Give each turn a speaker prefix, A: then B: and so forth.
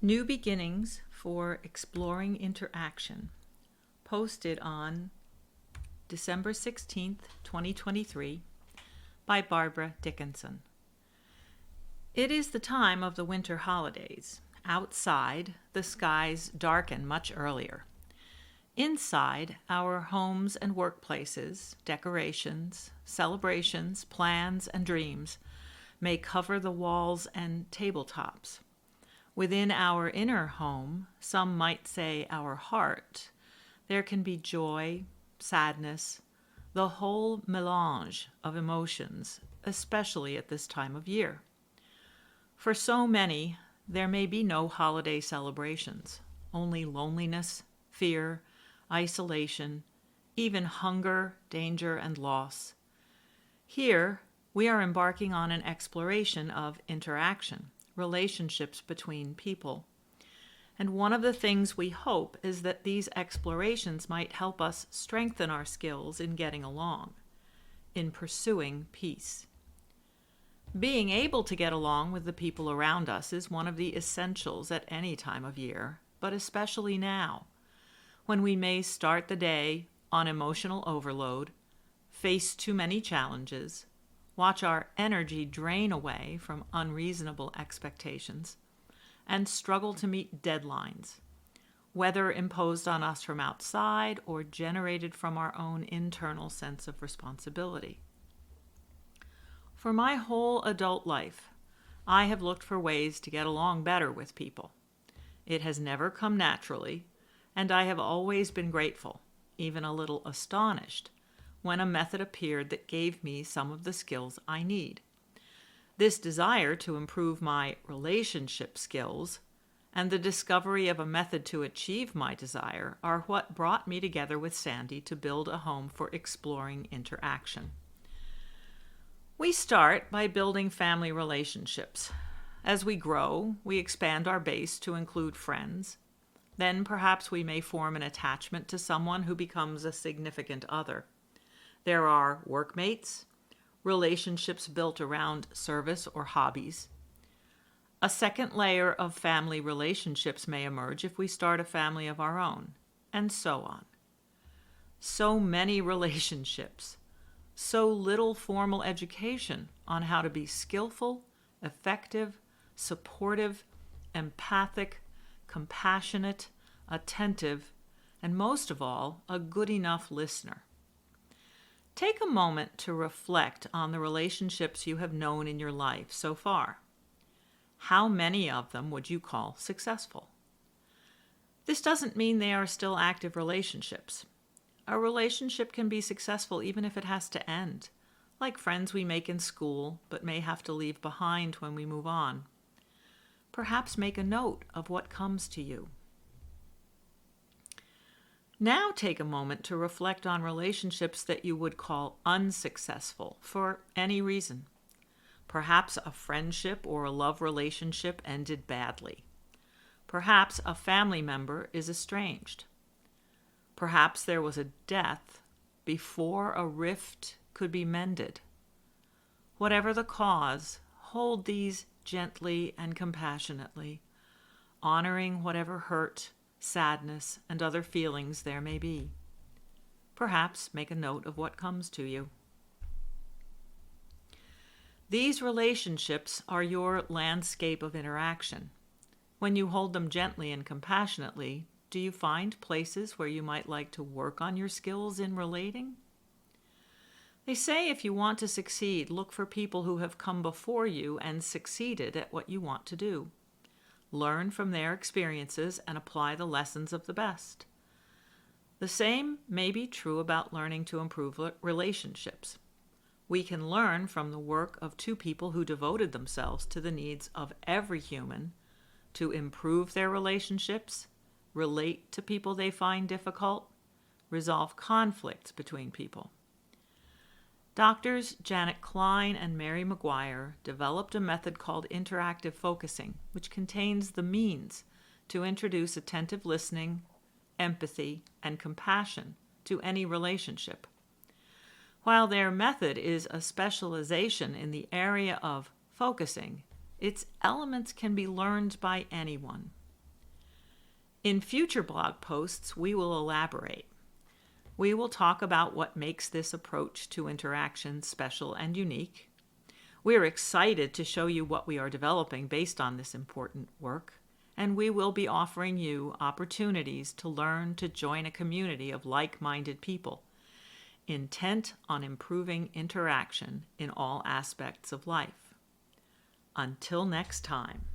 A: New Beginnings for Exploring Interaction, posted on December 16th, 2023, by Barbara Dickinson. It is the time of the winter holidays. Outside, the skies darken much earlier. Inside, our homes and workplaces, decorations, celebrations, plans, and dreams may cover the walls and tabletops. Within our inner home, some might say our heart, there can be joy, sadness, the whole mélange of emotions, especially at this time of year. For so many, there may be no holiday celebrations, only loneliness, fear, isolation, even hunger, danger, and loss. Here, we are embarking on an exploration of interaction, relationships between people. And one of the things we hope is that these explorations might help us strengthen our skills in getting along, in pursuing peace. Being able to get along with the people around us is one of the essentials at any time of year, but especially now, when we may start the day on emotional overload, face too many challenges, watch our energy drain away from unreasonable expectations, and struggle to meet deadlines, whether imposed on us from outside or generated from our own internal sense of responsibility. For my whole adult life, I have looked for ways to get along better with people. It has never come naturally, and I have always been grateful, even a little astonished, when a method appeared that gave me some of the skills I need. This desire to improve my relationship skills and the discovery of a method to achieve my desire are what brought me together with Sandy to build a home for exploring interaction. We start by building family relationships. As we grow, we expand our base to include friends. Then perhaps we may form an attachment to someone who becomes a significant other. There are workmates, relationships built around service or hobbies. A second layer of family relationships may emerge if we start a family of our own, and so on. So many relationships, so little formal education on how to be skillful, effective, supportive, empathic, compassionate, attentive, and most of all, a good enough listener. Take a moment to reflect on the relationships you have known in your life so far. How many of them would you call successful? This doesn't mean they are still active relationships. A relationship can be successful even if it has to end, like friends we make in school but may have to leave behind when we move on. Perhaps make a note of what comes to you. Now take a moment to reflect on relationships that you would call unsuccessful for any reason. Perhaps a friendship or a love relationship ended badly. Perhaps a family member is estranged. Perhaps there was a death before a rift could be mended. Whatever the cause, hold these gently and compassionately, honoring whatever hurt, sadness, and other feelings there may be. Perhaps make a note of what comes to you. These relationships are your landscape of interaction. When you hold them gently and compassionately, do you find places where you might like to work on your skills in relating? They say if you want to succeed, look for people who have come before you and succeeded at what you want to do. Learn from their experiences and apply the lessons of the best. The same may be true about learning to improve relationships. We can learn from the work of two people who devoted themselves to the needs of every human to improve their relationships, relate to people they find difficult, resolve conflicts between people. Doctors Janet Klein and Mary McGuire developed a method called interactive focusing, which contains the means to introduce attentive listening, empathy, and compassion to any relationship. While their method is a specialization in the area of focusing, its elements can be learned by anyone. In future blog posts, we will elaborate. We will talk about what makes this approach to interaction special and unique. We are excited to show you what we are developing based on this important work, and we will be offering you opportunities to learn to join a community of like-minded people, intent on improving interaction in all aspects of life. Until next time.